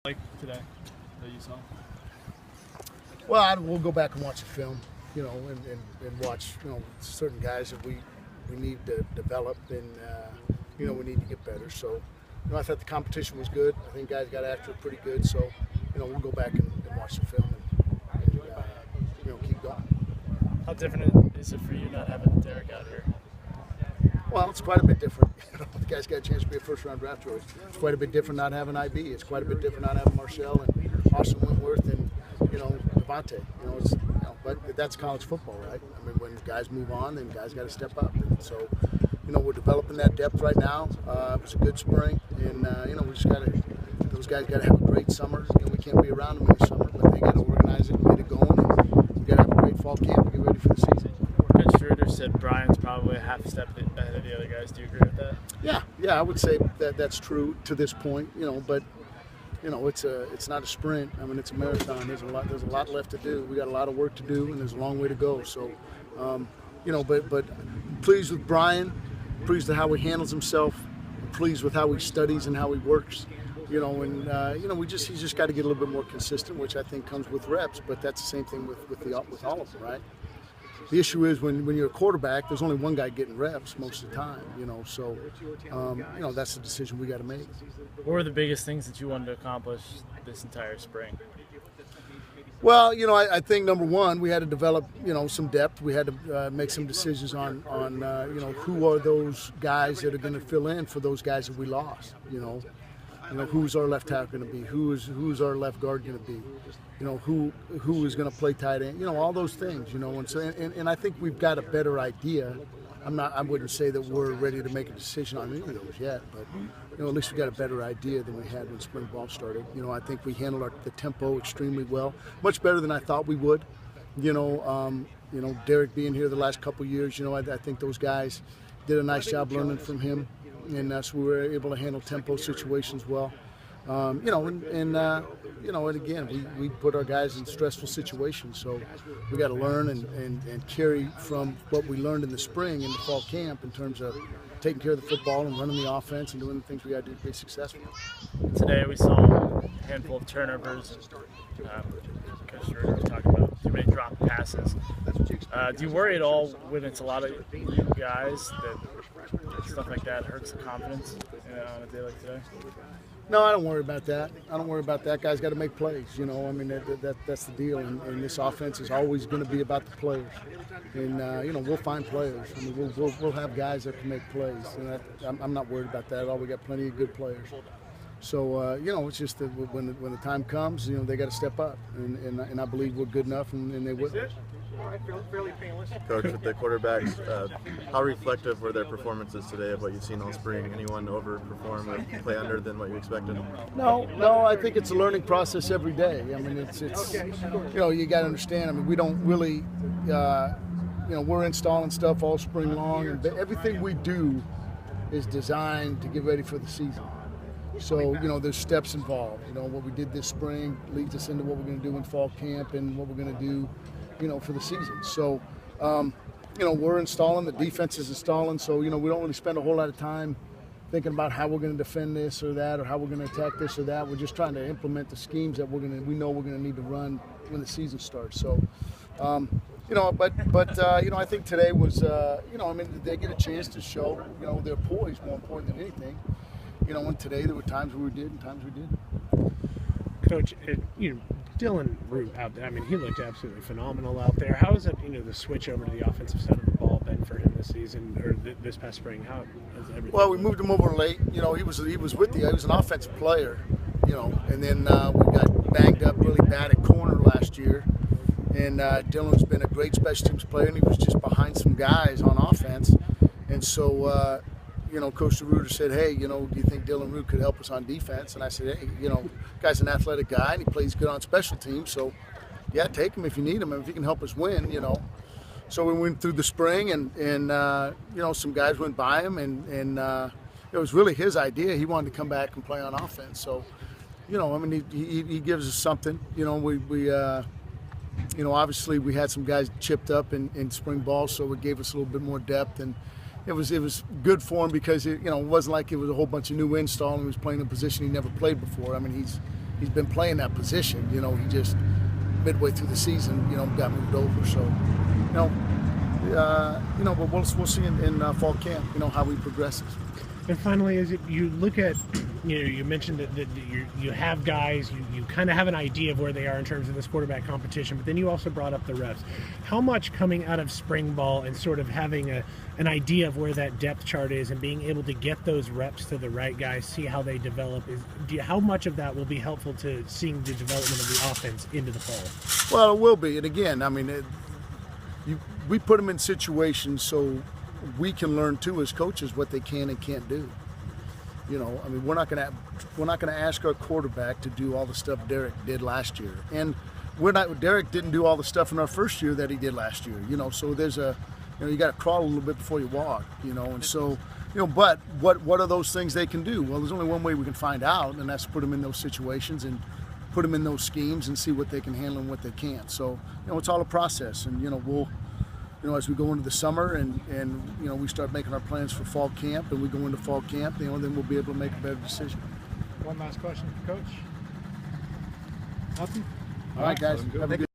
Like today that you saw? Well, we'll go back and watch the film, and watch, certain guys that we need to develop and, we need to get better. So, I thought the competition was good. I think guys got after it pretty good. So, we'll go back and watch the film and keep going. How different is it for you not having Derek out here? Well, it's quite a bit different. The guy's got a chance to be a first-round draft choice. It's quite a bit different not having IB. It's quite a bit different not having Marcel and Austin Wentworth and, Devontae. But that's college football, right? I mean, when guys move on, then guys got to step up. And so, we're developing that depth right now. It was a good spring, and we just got to. Those guys got to have a great summer. We can't be around them in the summer, but they got to organize it and get it going. And we got to have a great fall camp and get ready for the season. Coach Schroeder said Brian's probably a half step ahead of the other guys. Do you agree with that? Yeah, I would say that's true to this point. But it's not a sprint. I mean, it's a marathon. There's a lot left to do. We got a lot of work to do, and there's a long way to go. So, but pleased with Brian, pleased with how he handles himself, pleased with how he studies and how he works. He's just got to get a little bit more consistent, which I think comes with reps. But that's the same thing with all of them, right? The issue is when you're a quarterback, there's only one guy getting reps most of the time, So, that's the decision we got to make. What were the biggest things that you wanted to accomplish this entire spring? Well, I think number one, we had to develop, some depth. We had to make some decisions on who are those guys that are going to fill in for those guys that we lost. Who's our left tackle going to be? Who's our left guard going to be? Who is going to play tight end? All those things. And I think we've got a better idea. I wouldn't say that we're ready to make a decision on any of those yet, but at least we got a better idea than we had when spring ball started. I think we handled the tempo extremely well, much better than I thought we would. Derek being here the last couple of years, I think those guys did a nice job learning from him. And so we were able to handle tempo situations well. And again, we put our guys in stressful situations. So we got to learn and carry from what we learned in the spring into fall camp in terms of taking care of the football and running the offense and doing the things we got to do to be successful. Today we saw a handful of turnovers. Coach Schroeder was talking about too many drop passes. Do you worry at all when it's a lot of new guys that stuff like that hurts the confidence on a day like today? No, I don't worry about that. Guys got to make plays. That's the deal. And this offense is always going to be about the players. And we'll find players. I mean, we'll have guys that can make plays. And I'm not worried about that at all. We got plenty of good players. So it's just that when the time comes, they got to step up. And I believe we're good enough, and they will. Coach, with the quarterbacks, how reflective were their performances today of what you've seen all spring? Anyone overperform or play under than what you expected? No, I think it's a learning process every day. I mean, it's you got to understand. I mean, we don't really, we're installing stuff all spring long, and everything we do is designed to get ready for the season. So, there's steps involved. What we did this spring leads us into what we're going to do in fall camp and what we're going to do for the season. So, we're installing, the defense is installing, so, we don't really spend a whole lot of time thinking about how we're going to defend this or that or how we're going to attack this or that. We're just trying to implement the schemes that we know we're going to need to run when the season starts. So, I think today was, they get a chance to show, their poise more important than anything. And today there were times where we did and times we didn't. Coach, Dylan Root out there, I mean, he looked absolutely phenomenal out there. How has it, the switch over to the offensive side of the ball been for him this season or this past spring? How has everything? Well, we moved him over late. He was an offensive player, and then we got banged up really bad at corner last year. And Dylan's been a great special teams player, and he was just behind some guys on offense. And so, Coach Schroeder said, hey, do you think Dylan Root could help us on defense? And I said, hey, guy's an athletic guy, and he plays good on special teams. So, yeah, take him if you need him, and if he can help us win, So we went through the spring, and some guys went by him, and it was really his idea. He wanted to come back and play on offense. So, he gives us something. Obviously we had some guys chipped up in spring ball, so it gave us a little bit more depth, and it was good for him because it wasn't like it was a whole bunch of new install and he was playing a position he never played before. I mean, he's been playing that position. You know, he just midway through the season, you know, got moved over. So, but we'll see in fall camp, you know, how he progresses. And finally, as you look at, you mentioned that you have guys, you kind of have an idea of where they are in terms of this quarterback competition, but then you also brought up the reps. How much coming out of spring ball and sort of having an idea of where that depth chart is and being able to get those reps to the right guys, see how they develop, how much of that will be helpful to seeing the development of the offense into the fall? Well, it will be. And again, I mean, we put them in situations so we can learn too as coaches what they can and can't do. You know, I mean, we're not going to ask our quarterback to do all the stuff Derek did last year, and Derek didn't do all the stuff in our first year that he did last year. You know, so there's you got to crawl a little bit before you walk. You know, and so but what are those things they can do? Well, there's only one way we can find out, and that's put them in those situations and put them in those schemes and see what they can handle and what they can't. So it's all a process, and we'll. As we go into the summer and we start making our plans for fall camp and we go into fall camp, then we'll be able to make a better decision. One last question, Coach. Nothing? All right, guys. Have a good